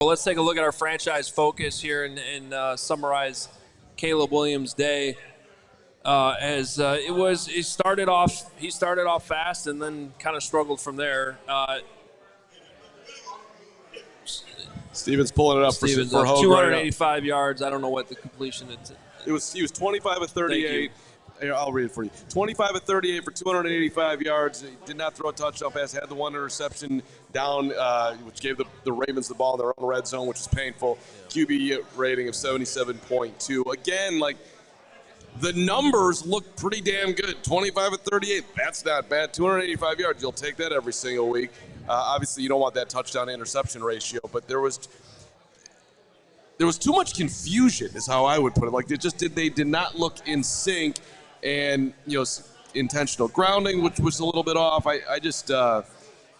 Well, let's take a look at our franchise focus here and summarize Caleb Williams' day. He started off fast and then kind of struggled from there. Steven's pulling it up for Hogue. 285 yards. I don't know what the completion is. He was 25 of 38. Here, I'll read it for you. 25 of 38 for 285 yards. He did not throw a touchdown pass. Had the one interception down, which gave the Ravens the ball in their own red zone, which is painful. Yeah. QB rating of 77.2. Again, the numbers look pretty damn good. 25 of 38. That's not bad. 285 yards. You'll take that every single week. Obviously, you don't want that touchdown to interception ratio, but there was too much confusion, is how I would put it. They did not look in sync. And, intentional grounding, which was a little bit off.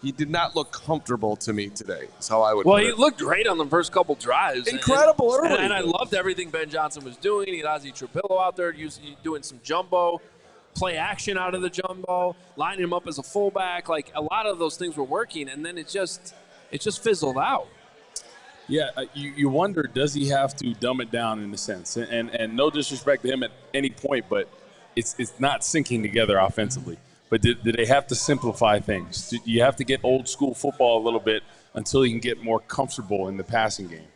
He did not look comfortable to me today, is how I would put it. Well, he looked great on the first couple drives. Incredible early. And I loved everything Ben Johnson was doing. He had Ozzie Trapillo out there doing some jumbo, play action out of the jumbo, lining him up as a fullback. A lot of those things were working, and then it just fizzled out. Yeah, you wonder, does he have to dumb it down in a sense? And no disrespect to him at any point, but it's not syncing together offensively. But do they have to simplify things? Do you have to get old school football a little bit until you can get more comfortable in the passing game?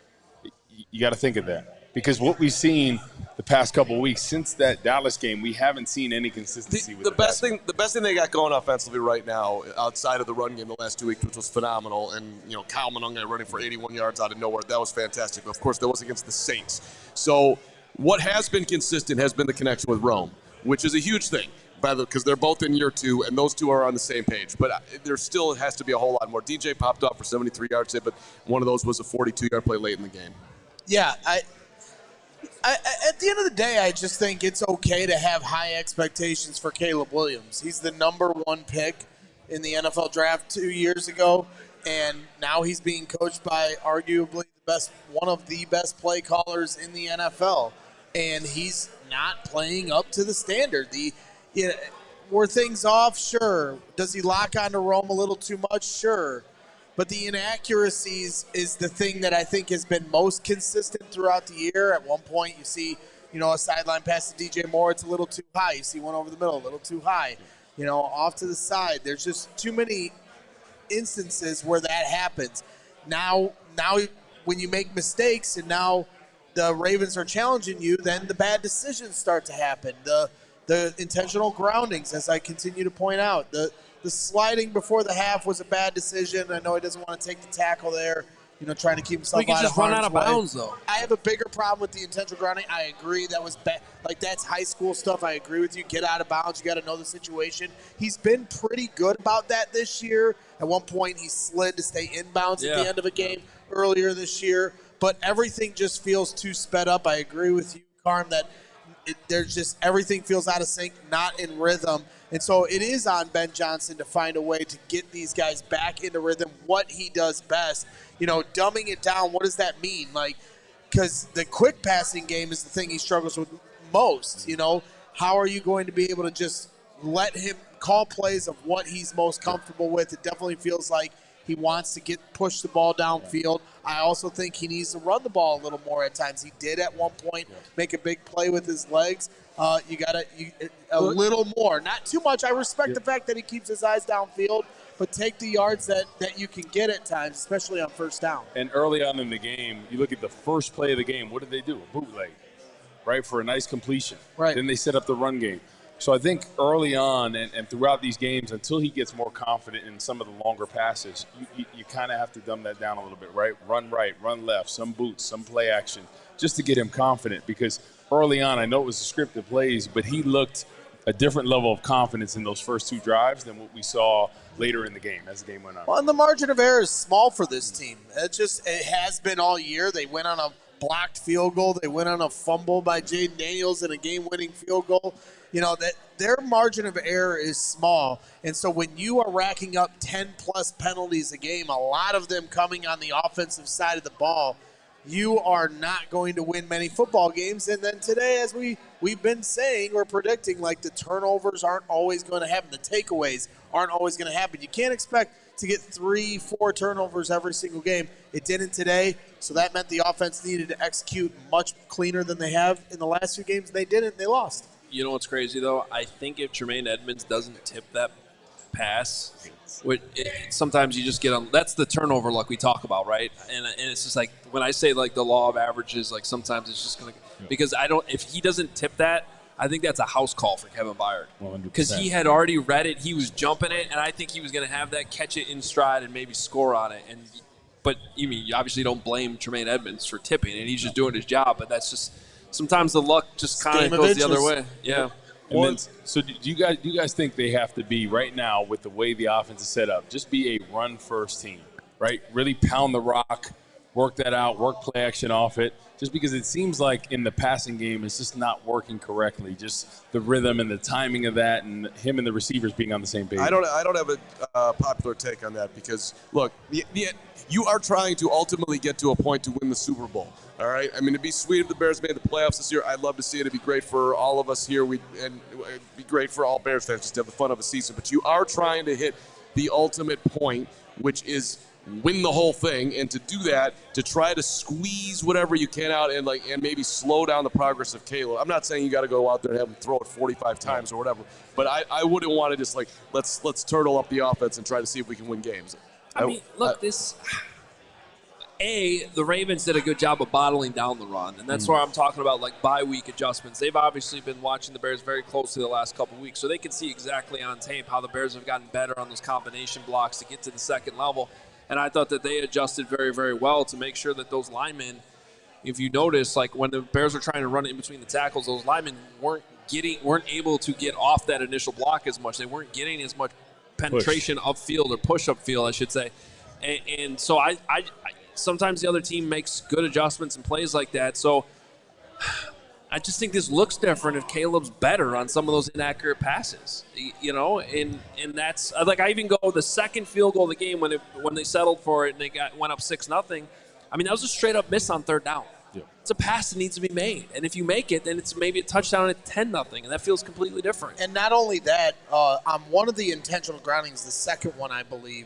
You got to think of that. Because what we've seen the past couple of weeks since that Dallas game, we haven't seen any consistency with the best thing they got going offensively right now, outside of the run game the last 2 weeks, which was phenomenal, and Kyle Monunga running for 81 yards out of nowhere, that was fantastic. Of course, that was against the Saints. So what has been consistent has been the connection with Rome, which is a huge thing, because they're both in year 2, and those two are on the same page. But there still has to be a whole lot more. DJ popped off for 73 yards, but one of those was a 42-yard play late in the game. Yeah, at the end of the day, I just think it's okay to have high expectations for Caleb Williams. He's the number 1 pick in the NFL draft 2 years ago, and now he's being coached by arguably one of the best play callers in the NFL, and he's not playing up to the standard. Were things off? Sure. Does he lock onto Rome a little too much? Sure. But the inaccuracies is the thing that I think has been most consistent throughout the year. At one point, you see, a sideline pass to DJ Moore, it's a little too high. You see one over the middle, a little too high. Off to the side. There's just too many instances where that happens. Now, when you make mistakes and now the Ravens are challenging you, then the bad decisions start to happen. The intentional groundings, as I continue to point out. The sliding before the half was a bad decision. I know he doesn't want to take the tackle there, trying to keep himself out of harm's way. He just run out of bounds, though. I have a bigger problem with the intentional grounding. I agree. That was bad. That's high school stuff. I agree with you. Get out of bounds. You got to know the situation. He's been pretty good about that this year. At one point, he slid to stay inbounds at the end of a game earlier this year. But everything just feels too sped up. I agree with you, Carm, that everything feels out of sync, not in rhythm. And so it is on Ben Johnson to find a way to get these guys back into rhythm, what he does best. Dumbing it down, what does that mean? Because the quick passing game is the thing he struggles with most. How are you going to be able to just let him call plays of what he's most comfortable with? It definitely feels like he wants to push the ball downfield. I also think he needs to run the ball a little more at times. He did at one point make a big play with his legs. You got a little more, not too much. I respect the fact that he keeps his eyes downfield, but take the yards that you can get at times, especially on first down. And early on in the game, you look at the first play of the game. What did they do? A bootleg, right, for a nice completion. Right. Then they set up the run game. So I think early on and throughout these games, until he gets more confident in some of the longer passes, you kind of have to dumb that down a little bit, right? Run right, run left, some boots, some play action, just to get him confident. Because early on, I know it was scripted plays, but he looked a different level of confidence in those first 2 drives than what we saw later in the game as the game went on. Well, and the margin of error is small for this team. It has been all year. They went on a blocked field goal. They went on a fumble by Jaden Daniels and a game-winning field goal. That their margin of error is small. And so when you are racking up 10-plus penalties a game, a lot of them coming on the offensive side of the ball, you are not going to win many football games. And then today, as we've been saying or predicting, the turnovers aren't always going to happen. The takeaways aren't always going to happen. You can't expect to get 3-4 turnovers every single game. It didn't today, so that meant the offense needed to execute much cleaner than they have in the last few games. They didn't. They lost. You know what's crazy, though? I think if Tremaine Edmonds doesn't tip that pass, sometimes you just get on. That's the turnover luck we talk about, right? And it's just like when I say like the law of averages, like sometimes it's just going to – because if he doesn't tip that, I think that's a house call for Kevin Byard. Because he had already read it. He was jumping it, and I think he was going to have that, catch it in stride, and maybe score on it. But you obviously don't blame Tremaine Edmonds for tipping, and he's just doing his job. But that's just sometimes the luck just kind of goes the other way. Yeah. And then, so do you guys think they have to be right now with the way the offense is set up, just be a run-first team, right? Really pound the rock, work that out, work play action off it. Just because it seems like in the passing game it's just not working correctly. Just the rhythm and the timing of that, and him and the receivers being on the same page. I don't have a popular take on that because look, you are trying to ultimately get to a point to win the Super Bowl. All right. I mean, it'd be sweet if the Bears made the playoffs this year. I'd love to see it. It'd be great for all of us here. And it'd be great for all Bears fans just to have the fun of a season. But you are trying to hit the ultimate point, which is win the whole thing, and to do that, to try to squeeze whatever you can out and maybe slow down the progress of Caleb. I'm not saying you got to go out there and have him throw it 45 times or whatever, but I wouldn't want to just let's turtle up the offense and try to see if we can win games. I mean, look, the Ravens did a good job of bottling down the run, and that's where I'm talking about like bye-week adjustments. They've obviously been watching the Bears very closely the last couple of weeks, so they can see exactly on tape how the Bears have gotten better on those combination blocks to get to the second level. And I thought that they adjusted very, very well to make sure that those linemen, if you notice, like when the Bears were trying to run it in between the tackles, those linemen weren't able to get off that initial block as much. They weren't getting as much penetration upfield or push upfield, I should say. And so I sometimes the other team makes good adjustments and plays like that. So I just think this looks different if Caleb's better on some of those inaccurate passes, and that's like I even go the second field goal of the game when they settled for it and they went up 6-0. I mean, that was a straight up miss on third down. Yeah. It's a pass that needs to be made, and if you make it, then it's maybe a touchdown at 10-0, and that feels completely different. And not only that, on one of the intentional groundings, the second one I believe,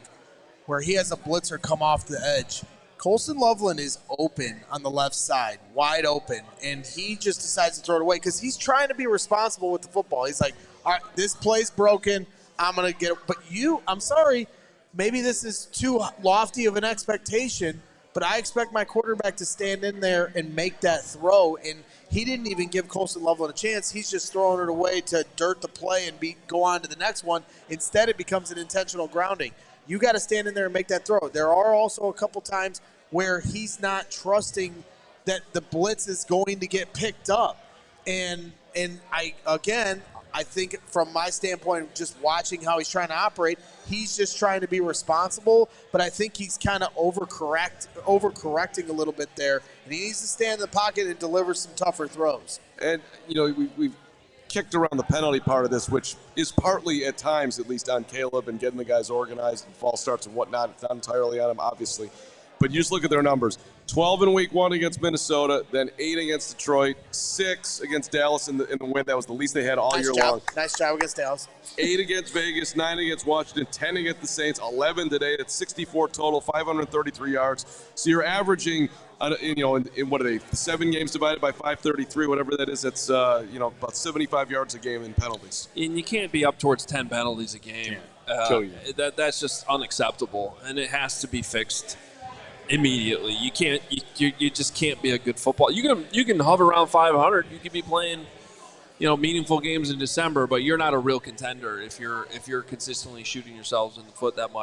where he has a blitzer come off the edge. Colston Loveland is open on the left side, wide open, and he just decides to throw it away because he's trying to be responsible with the football. He's like, all right, this play's broken. I'm going to get it. But I'm sorry, maybe this is too lofty of an expectation, but I expect my quarterback to stand in there and make that throw, and he didn't even give Colston Loveland a chance. He's just throwing it away to dirt the play and go on to the next one. Instead, it becomes an intentional grounding. You got to stand in there and make that throw. There are also a couple times where he's not trusting that the blitz is going to get picked up. And I think from my standpoint, just watching how he's trying to operate, he's just trying to be responsible, but I think he's kind of overcorrecting a little bit there, and he needs to stand in the pocket and deliver some tougher throws. And, we've kicked around the penalty part of this, which is partly at times, at least on Caleb and getting the guys organized and false starts and whatnot. It's not entirely on him, obviously. But you just look at their numbers. 12 in week 1 against Minnesota, then 8 against Detroit, 6 against Dallas in the win. That was the least they had all year long. Nice job against Dallas. 8 against Vegas, 9 against Washington, 10 against the Saints, 11 today. That's 64 total, 533 yards. So you're averaging, in what are they, 7 games divided by 533, whatever that is. That's, about 75 yards a game in penalties. And you can't be up towards 10 penalties a game. That's just unacceptable, and it has to be fixed immediately. You can't. You just can't be a good football. You can hover around 500. You can be playing, meaningful games in December, but you're not a real contender if you're consistently shooting yourselves in the foot that much.